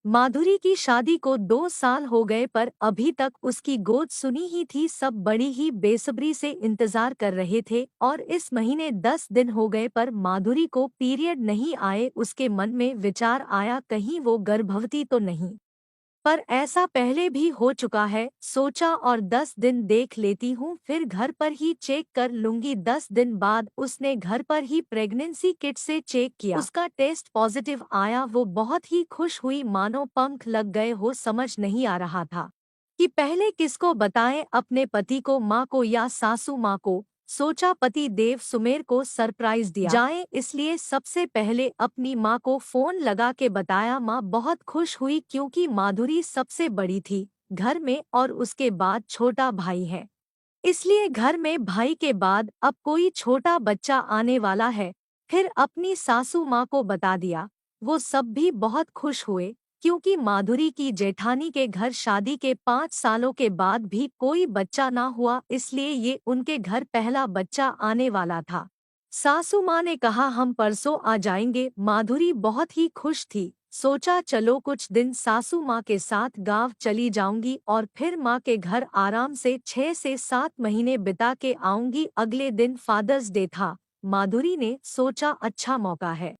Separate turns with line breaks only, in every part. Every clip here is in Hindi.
माधुरी की शादी को 2 साल हो गए पर अभी तक उसकी गोद सुनी ही थी। सब बड़ी ही बेसब्री से इंतजार कर रहे थे और इस महीने 10 दिन हो गए पर माधुरी को पीरियड नहीं आए। उसके मन में विचार आया कहीं वो गर्भवती तो नहीं। पर ऐसा पहले भी हो चुका है। सोचा और 10 दिन देख लेती हूँ, फिर घर पर ही चेक कर लूंगी। 10 दिन बाद उसने घर पर ही प्रेगनेंसी किट से चेक किया। उसका टेस्ट पॉजिटिव आया। वो बहुत ही खुश हुई, मानो पंख लग गए हो। समझ नहीं आ रहा था कि पहले किसको बताएं, अपने पति को, माँ को या सासू माँ को। सोचा पति देव सुमेर को सरप्राइज दिया जाए, इसलिए सबसे पहले अपनी माँ को फोन लगा के बताया। माँ बहुत खुश हुई क्योंकि माधुरी सबसे बड़ी थी घर में और उसके बाद छोटा भाई है, इसलिए घर में भाई के बाद अब कोई छोटा बच्चा आने वाला है। फिर अपनी सासू माँ को बता दिया। वो सब भी बहुत खुश हुए क्योंकि माधुरी की जेठानी के घर शादी के 5 सालों के बाद भी कोई बच्चा ना हुआ, इसलिए ये उनके घर पहला बच्चा आने वाला था। सासू माँ ने कहा हम परसों आ जाएंगे। माधुरी बहुत ही खुश थी। सोचा चलो कुछ दिन सासू माँ के साथ गांव चली जाऊंगी और फिर माँ के घर आराम से 6 से 7 महीने बिता के आऊंगी। अगले दिन फादर्स डे था। माधुरी ने सोचा अच्छा मौका है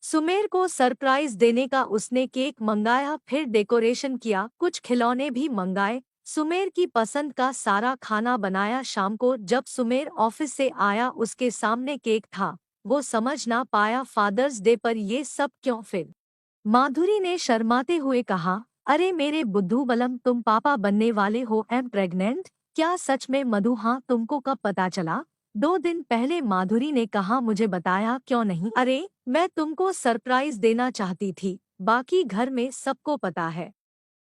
सुमेर को सरप्राइज देने का। उसने केक मंगाया, फिर डेकोरेशन किया, कुछ खिलौने भी मंगाए, सुमेर की पसंद का सारा खाना बनाया। शाम को जब सुमेर ऑफिस से आया उसके सामने केक था। वो समझ ना पाया फादर्स डे पर ये सब क्यों। फिर माधुरी ने शर्माते हुए कहा, अरे मेरे बुद्धू बलम, तुम पापा बनने वाले हो। Am pregnant? क्या सच में मधु? हाँ, तुमको कब पता चला? 2 दिन पहले, माधुरी ने कहा। मुझे बताया क्यों नहीं? अरे मैं तुमको सरप्राइज देना चाहती थी, बाकी घर में सबको पता है।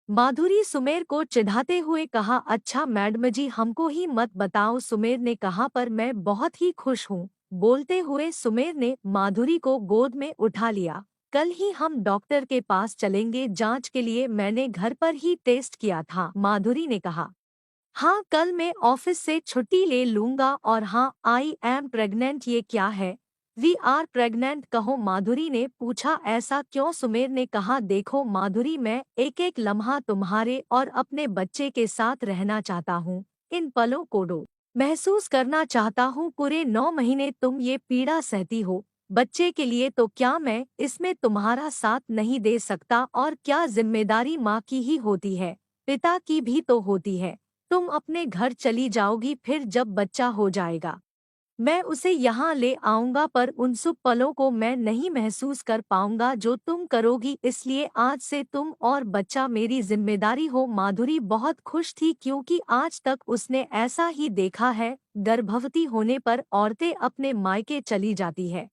माधुरी सुमेर को चिढ़ाते हुए कहा, अच्छा मैडम जी, हमको ही मत बताओ। सुमेर ने कहा, पर मैं बहुत ही खुश हूँ। बोलते हुए सुमेर ने माधुरी को गोद में उठा लिया। कल ही हम डॉक्टर के पास चलेंगे जांच के लिए, मैंने घर पर ही टेस्ट किया था। माधुरी ने कहा, हाँ कल मैं ऑफिस से छुट्टी ले लूंगा। और हाँ, आई एम प्रेग्नेंट। ये क्या है? वी आर प्रेग्नेंट कहो, माधुरी ने पूछा। ऐसा क्यों? सुमेर ने कहा, देखो माधुरी, मैं एक एक लम्हा तुम्हारे और अपने बच्चे के साथ रहना चाहता हूँ। इन पलों को महसूस करना चाहता हूँ। पूरे 9 महीने तुम ये पीड़ा सहती हो बच्चे के लिए, तो क्या मैं इसमें तुम्हारा साथ नहीं दे सकता? और क्या जिम्मेदारी माँ की ही होती है, पिता की भी तो होती है। तुम अपने घर चली जाओगी, फिर जब बच्चा हो जाएगा मैं उसे यहाँ ले आऊंगा, पर उन सुख पलों को मैं नहीं महसूस कर पाऊंगा जो तुम करोगी, इसलिए आज से तुम और बच्चा मेरी जिम्मेदारी हो। माधुरी बहुत खुश थी क्योंकि आज तक उसने ऐसा ही देखा है, गर्भवती होने पर औरतें अपने मायके चली जाती है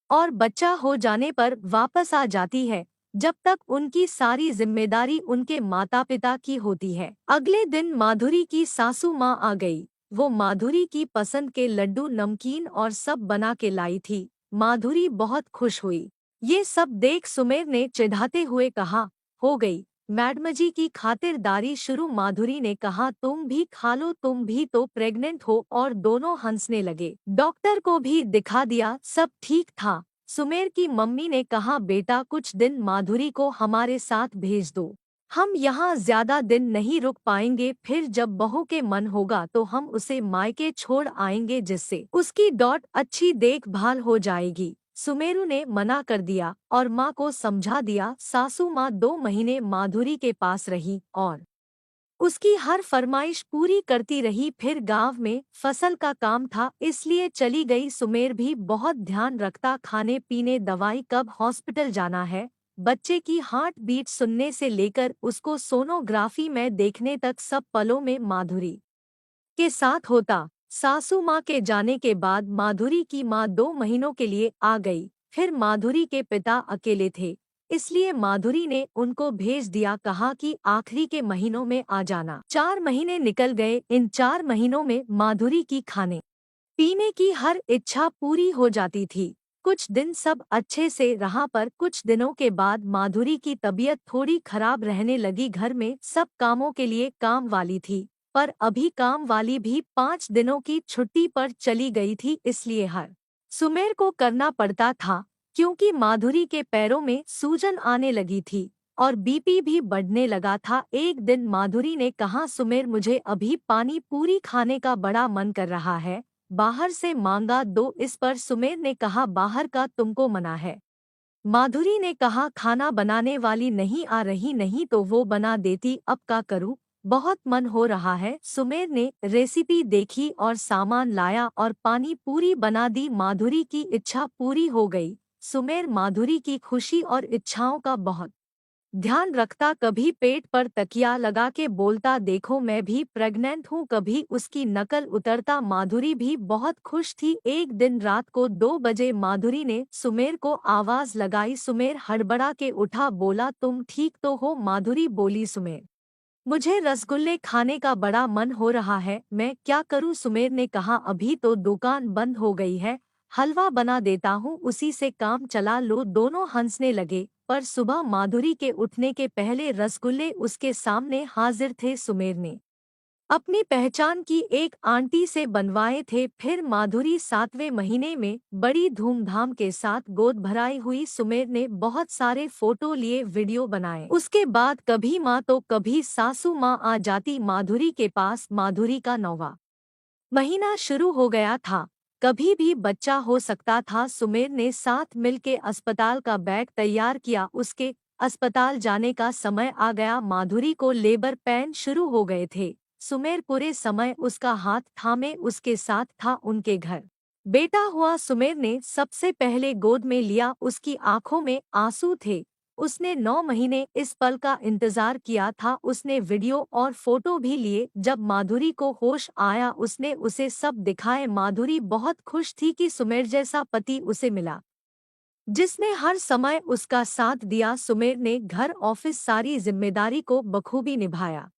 और बच्चा हो जाने पर वापस आ जाती है, जब तक उनकी सारी जिम्मेदारी उनके माता पिता की होती है। अगले दिन माधुरी की सासू माँ आ गई। वो माधुरी की पसंद के लड्डू, नमकीन और सब बना के लाई थी। माधुरी बहुत खुश हुई। ये सब देख सुमेर ने चिढ़ाते हुए कहा, हो गई मैडम जी की खातिरदारी शुरू। माधुरी ने कहा, तुम भी खा लो, तुम भी तो प्रेग्नेंट हो। और दोनों हंसने लगे। डॉक्टर को भी दिखा दिया, सब ठीक था। सुमेर की मम्मी ने कहा, बेटा कुछ दिन माधुरी को हमारे साथ भेज दो, हम यहाँ ज्यादा दिन नहीं रुक पाएंगे। फिर जब बहू के मन होगा तो हम उसे मायके छोड़ आएंगे, जिससे उसकी डॉट अच्छी देखभाल हो जाएगी। सुमेरु ने मना कर दिया और माँ को समझा दिया। सासू माँ 2 महीने माधुरी के पास रही और उसकी हर फरमाइश पूरी करती रही। फिर गांव में फसल का काम था, इसलिए चली गई। सुमेर भी बहुत ध्यान रखता, खाने पीने, दवाई, कब हॉस्पिटल जाना है, बच्चे की हार्ट बीट सुनने से लेकर उसको सोनोग्राफी में देखने तक, सब पलों में माधुरी के साथ होता। सासू माँ के जाने के बाद माधुरी की माँ 2 महीनों के लिए आ गई। फिर माधुरी के पिता अकेले थे, इसलिए माधुरी ने उनको भेज दिया, कहा कि आखिरी के महीनों में आ जाना। 4 महीने निकल गए। इन 4 महीनों में माधुरी की खाने पीने की हर इच्छा पूरी हो जाती थी। कुछ दिन सब अच्छे से रहा, पर कुछ दिनों के बाद माधुरी की तबीयत थोड़ी खराब रहने लगी। घर में सब कामों के लिए काम वाली थी, पर अभी काम वाली भी 5 दिनों की छुट्टी पर चली गई थी, इसलिए हर सुमेर को करना पड़ता था क्योंकि माधुरी के पैरों में सूजन आने लगी थी। और बीपी भी बढ़ने लगा था। एक दिन माधुरी ने कहा, सुमेर मुझे अभी पानी पूरी खाने का बड़ा मन कर रहा है, बाहर से मांगा दो। इस पर सुमेर ने कहा, बाहर का तुमको मना है। माधुरी ने कहा, खाना बनाने वाली नहीं आ रही, नहीं तो वो बना देती, अब का करूं, बहुत मन हो रहा है। सुमेर ने रेसिपी देखी और सामान लाया और पानी पूरी बना दी। माधुरी की इच्छा पूरी हो गई। सुमेर माधुरी की खुशी और इच्छाओं का बहुत ध्यान रखता, कभी पेट पर तकिया लगा के बोलता, देखो मैं भी प्रेग्नेंट हूँ, कभी उसकी नकल उतरता। माधुरी भी बहुत खुश थी। एक दिन रात को 2 बजे माधुरी ने सुमेर को आवाज लगाई। सुमेर हड़बड़ा के उठा, बोला, तुम ठीक तो हो? माधुरी बोली, सुमेर मुझे रसगुल्ले खाने का बड़ा मन हो रहा है, मैं क्या करूं? सुमेर ने कहा, अभी तो दुकान बंद हो गई है, हलवा बना देता हूं, उसी से काम चला लो। दोनों हंसने लगे। पर सुबह माधुरी के उठने के पहले रसगुल्ले उसके सामने हाजिर थे। सुमेर ने अपनी पहचान की एक आंटी से बनवाए थे। फिर माधुरी 7वें महीने में बड़ी धूमधाम के साथ गोद भराई हुई। सुमेर ने बहुत सारे फोटो लिए, वीडियो बनाए। उसके बाद कभी माँ तो कभी सासू माँ आ जाती माधुरी के पास। माधुरी का 9वां महीना शुरू हो गया था, कभी भी बच्चा हो सकता था। सुमेर ने साथ मिलके अस्पताल का बैग तैयार किया। उसके अस्पताल जाने का समय आ गया। माधुरी को लेबर पेन शुरू हो गए थे। सुमेर पूरे समय उसका हाथ थामे उसके साथ था उनके घर। बेटा हुआ, सुमेर ने सबसे पहले गोद में लिया। उसकी आंखों में आंसू थे। उसने 9 महीने इस पल का इंतजार किया था। उसने वीडियो और फोटो भी लिए। जब माधुरी को होश आया, उसने उसे सब दिखाए। माधुरी बहुत खुश थी कि सुमेर जैसा पति उसे मिला, जिसने हर समय उसका साथ दिया। सुमेर ने घर ऑफिस सारी जिम्मेदारी को बखूबी निभाया।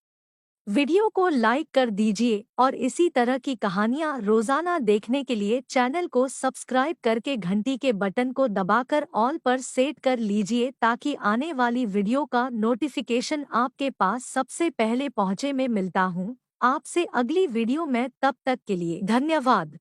वीडियो को लाइक कर दीजिए और इसी तरह की कहानियाँ रोजाना देखने के लिए चैनल को सब्सक्राइब करके घंटी के बटन को दबाकर ऑल पर सेट कर लीजिए, ताकि आने वाली वीडियो का नोटिफिकेशन आपके पास सबसे पहले पहुँचे। मैं मिलता हूँ आपसे अगली वीडियो में, तब तक के लिए धन्यवाद।